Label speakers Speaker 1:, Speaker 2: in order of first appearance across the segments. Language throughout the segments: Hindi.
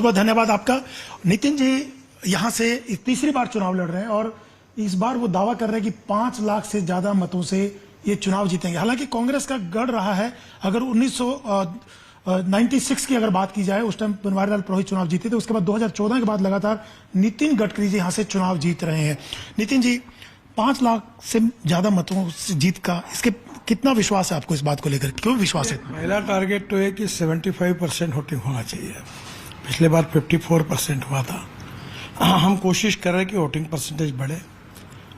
Speaker 1: बहुत धन्यवाद आपका। नितिन जी यहां से तीसरी बार चुनाव लड़ रहे हैं और इस बार वो दावा कर रहे हैं कि 5 लाख से ज्यादा मतों से ये चुनाव जीतेंगे। हालांकि कांग्रेस का गढ़ रहा है, अगर 1996 की अगर बात की जाए, उस टाइम बनवारीलाल पुरोहित चुनाव जीते थे। उसके बाद 2014 के बाद लगातार नितिन गडकरी जी यहां से चुनाव जीत रहे हैं। नितिन जी 5 लाख से ज्यादा मतों से जीत का इसके कितना विश्वास है आपको? इस बात को लेकर क्यों विश्वास है?
Speaker 2: पहला टारगेट तो है कि 75% वोटिंग होना चाहिए। पिछले बार 54% हुआ था। हम कोशिश कर रहे हैं कि वोटिंग परसेंटेज बढ़े।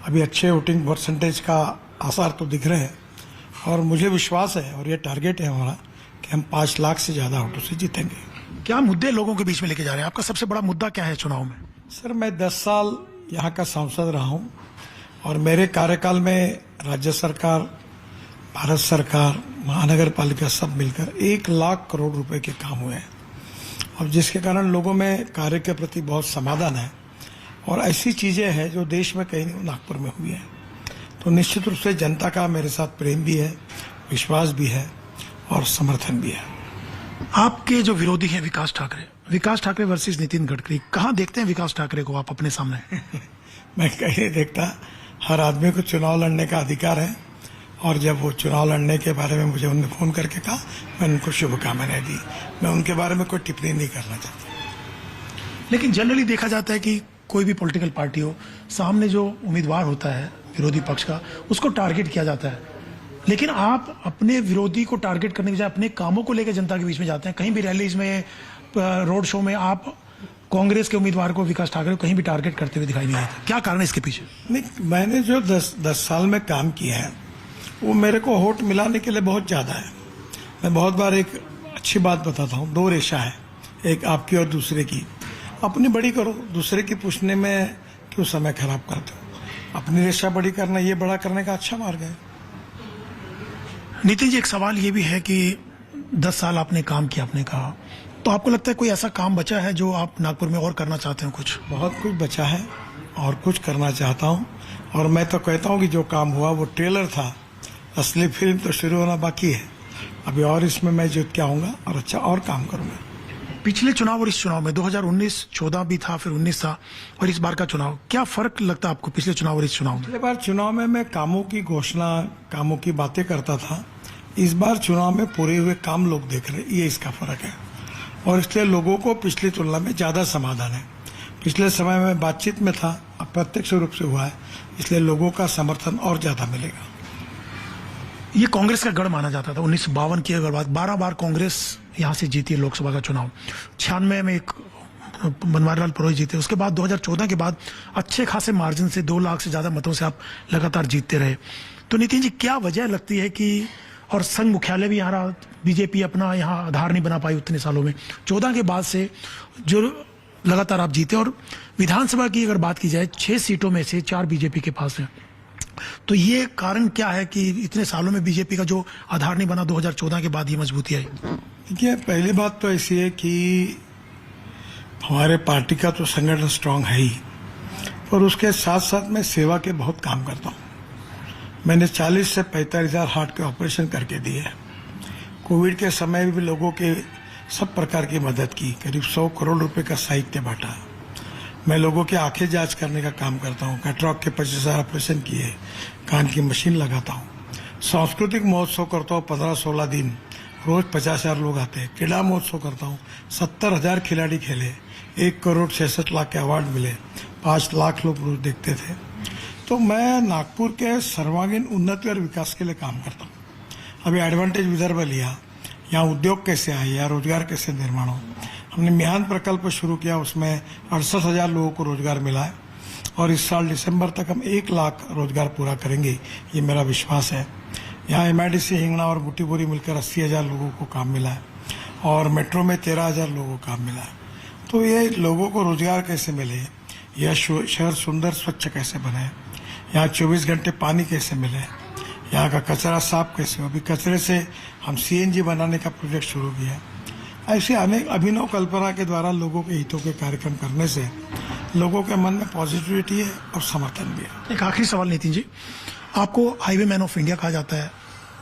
Speaker 2: अभी अच्छे वोटिंग परसेंटेज का आसार तो दिख रहे हैं और मुझे विश्वास है और ये टारगेट है हमारा कि हम 5 लाख से ज्यादा वोटों से जीतेंगे।
Speaker 1: क्या मुद्दे लोगों के बीच में लेके जा रहे हैं? आपका सबसे बड़ा मुद्दा क्या है चुनाव में?
Speaker 2: सर, मैं 10 साल यहाँ का सांसद रहा हूँ और मेरे कार्यकाल में राज्य सरकार, भारत सरकार, महानगर पालिका सब मिलकर 1 लाख करोड़ रुपए के काम हुए हैं और जिसके कारण लोगों में कार्य के प्रति बहुत समाधान है और ऐसी चीजें हैं जो देश में कहीं नहीं, नागपुर में हुई है। तो निश्चित रूप से जनता का मेरे साथ प्रेम भी है, विश्वास भी है और समर्थन भी है।
Speaker 1: आपके जो विरोधी हैं विकास ठाकरे वर्सेस नितिन गडकरी, कहाँ देखते हैं विकास ठाकरे को आप अपने सामने?
Speaker 2: मैं कहीं नहीं देखता। हर आदमी को चुनाव लड़ने का अधिकार है और जब वो चुनाव लड़ने के बारे में मुझे उन्होंने फोन करके कहा, मैंने उनको शुभकामनाएं दी। मैं उनके बारे में कोई टिप्पणी नहीं करना चाहता।
Speaker 1: लेकिन जनरली देखा जाता है कि कोई भी पॉलिटिकल पार्टी हो, सामने जो उम्मीदवार होता है विरोधी पक्ष का, उसको टारगेट किया जाता है। लेकिन आप अपने विरोधी को टारगेट करने के बजाय अपने कामों को लेकर जनता के बीच में जाते हैं। कहीं भी रैलीज में, रोड शो में आप कांग्रेस के उम्मीदवार को, विकास ठाकरे को कहीं भी टारगेट करते हुए दिखाई नहीं देते। क्या कारण है इसके पीछे?
Speaker 2: नहीं, मैंने जो 10 साल में काम किया है वो मेरे को वोट मिलाने के लिए बहुत ज्यादा है। मैं बहुत बार एक अच्छी बात बताता हूँ, 2 रेशा है, एक आपकी और दूसरे की। अपनी बड़ी करो, दूसरे की पूछने में क्यों समय खराब करते हो? अपनी रेशा बड़ी करना, ये बड़ा करने का अच्छा मार्ग है।
Speaker 1: नितिन जी एक सवाल ये भी है कि 10 साल आपने काम किया, आपने कहा, तो आपको लगता है कोई ऐसा काम बचा है जो आप नागपुर में और करना चाहते हो? कुछ
Speaker 2: बहुत कुछ बचा है और कुछ करना चाहता हूँ और मैं तो कहता हूँ कि जो काम हुआ वो ट्रेलर था, असली फिल्म तो शुरू होना बाकी है। अभी और इसमें मैं जीत के आऊंगा और अच्छा और काम करूंगा।
Speaker 1: पिछले चुनाव और इस चुनाव में 2019, 14 भी था, फिर 19 था और इस बार का चुनाव, क्या फर्क लगता है आपको पिछले चुनाव और इस चुनाव में?
Speaker 2: पिछले बार चुनाव में मैं कामों की घोषणा, कामों की बातें करता था। इस बार चुनाव में पूरे हुए काम लोग देख रहे, ये इसका फर्क है और इसलिए लोगों को पिछली तुलना में ज्यादा समाधान है। पिछले समय में बातचीत में था, अब प्रत्यक्ष रूप से हुआ है, इसलिए लोगों का समर्थन और ज्यादा मिलेगा।
Speaker 1: ये कांग्रेस का गढ़ माना जाता था। 1952 की अगर बात, 12 बार कांग्रेस यहां से जीती है लोकसभा का चुनाव। 96 में एक बनवारीलाल पुरोहित जीते। उसके बाद 2014 के बाद अच्छे खासे मार्जिन से 2 लाख से ज्यादा मतों से आप लगातार जीतते रहे। तो नितिन जी क्या वजह लगती है कि, और संघ मुख्यालय भी यहाँ रहा, बीजेपी अपना यहाँ आधार नहीं बना पाई उतने सालों में, 14 के बाद से जो लगातार आप जीते, और विधानसभा की अगर बात की जाए 6 सीटों में से 4 बीजेपी के पास है, तो ये कारण क्या है कि इतने सालों में बीजेपी का जो आधार नहीं बना, 2014 के बाद ये मजबूती आई?
Speaker 2: देखिए, पहली बात तो ऐसी है कि हमारे पार्टी का तो संगठन स्ट्रांग है ही, पर उसके साथ साथ मैं सेवा के बहुत काम करता हूँ। मैंने 40 से 45 हजार हार्ट के ऑपरेशन करके दिए हैं। कोविड के समय भी लोगों के सब प्रकार की मदद की, करीब 100 करोड़ रुपए का साहित्य बांटा। मैं लोगों की आंखें जांच करने का काम करता हूँ। कैटरॉक के 25,000 ऑपरेशन किए, कान की मशीन लगाता हूँ। सांस्कृतिक महोत्सव करता हूँ 15-16 दिन, रोज 50,000 लोग आते हैं। क्रीड़ा महोत्सव करता हूँ, 70,000 खिलाड़ी खेले, 1 करोड़ 66 लाख के अवार्ड मिले, 5 लाख लोग रोज देखते थे। तो मैं नागपुर के सर्वांगीण उन्नति और विकास के लिए काम करता हूँ। अभी एडवांटेज विदर्भ लिया, यहाँ उद्योग कैसे आए, यहाँ रोजगार कैसे निर्माण हो। हमने मिहान प्रकल्प शुरू किया, उसमें 68,000 लोगों को रोजगार मिला है और इस साल दिसंबर तक हम 1 लाख रोजगार पूरा करेंगे, ये मेरा विश्वास है। यहाँ MIDC हिंगना और बुटीबोरी मिलकर 80,000 लोगों को काम मिला है और मेट्रो में 13,000 लोगों को काम मिला है। तो ये लोगों को रोजगार कैसे मिले, यह शहर सुंदर स्वच्छ कैसे बने, यहाँ 24 घंटे पानी कैसे मिले, यहाँ का कचरा साफ कैसे हो। अभी कचरे से हम CNG बनाने का प्रोजेक्ट शुरू किया है। ऐसे अनेक अभिनव कल्पना के द्वारा लोगों के हितों के कार्यक्रम करने से लोगों के मन में पॉजिटिविटी है और समर्थन भी है।
Speaker 1: एक आखिरी सवाल नितिन जी, आपको हाईवे मैन ऑफ इंडिया कहा जाता है,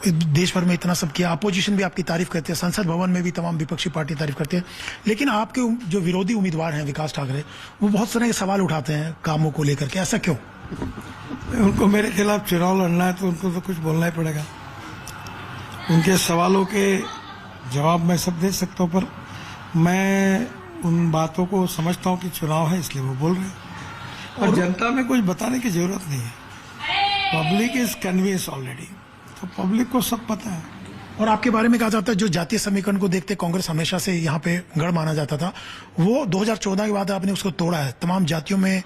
Speaker 1: देश भर में इतना सब किया, अपोजिशन भी आपकी तारीफ करते हैं, संसद भवन में भी तमाम विपक्षी पार्टी तारीफ करते हैं, लेकिन आपके जो विरोधी उम्मीदवार हैं विकास ठाकरे, वो बहुत तरह के सवाल उठाते हैं कामों को लेकर के, ऐसा क्यों?
Speaker 2: उनको मेरे खिलाफ चुनाव लड़ना है तो उनको तो कुछ बोलना ही पड़ेगा। उनके सवालों के जवाब मैं सब दे सकता हूँ, पर मैं उन बातों को समझता हूँ कि चुनाव है इसलिए वो बोल रहे हैं, और जनता में कुछ बताने की जरूरत नहीं है। पब्लिक इज कन्विंस ऑलरेडी, तो पब्लिक को सब पता है।
Speaker 1: और आपके बारे में कहा जाता है जो जातीय समीकरण को देखते कांग्रेस हमेशा से यहाँ पे गढ़ माना जाता था, वो 2014 के बाद आपने उसको तोड़ा है। तमाम जातियों में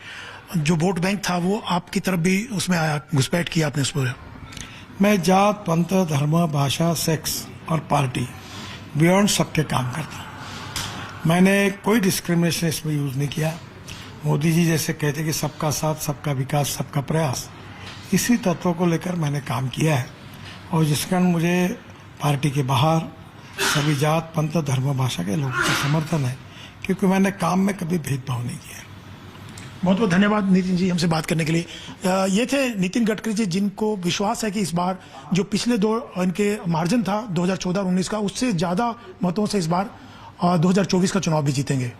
Speaker 1: जो वोट बैंक था वो आपकी तरफ भी उसमें आया, घुसपैठ किया आपने उस पर।
Speaker 2: मैं जात, पंथ, धर्म, भाषा, सेक्स और पार्टी बियॉन्ड सबके काम करता हूँ। मैंने कोई डिस्क्रिमिनेशन इसमें यूज नहीं किया। मोदी जी जैसे कहते कि सबका साथ, सबका विकास, सबका प्रयास, इसी तत्व को लेकर मैंने काम किया है, और जिस कारण मुझे पार्टी के बाहर सभी जात, पंथ, धर्म, भाषा के लोगों का समर्थन है, क्योंकि मैंने काम में कभी भेदभाव नहीं किया।
Speaker 1: बहुत बहुत धन्यवाद नितिन जी हमसे बात करने के लिए। ये थे नितिन गडकरी जी, जिनको विश्वास है कि इस बार जो पिछले दो इनके मार्जिन था 2014 और 19 का, उससे ज्यादा मतों से इस बार 2024 का चुनाव भी जीतेंगे।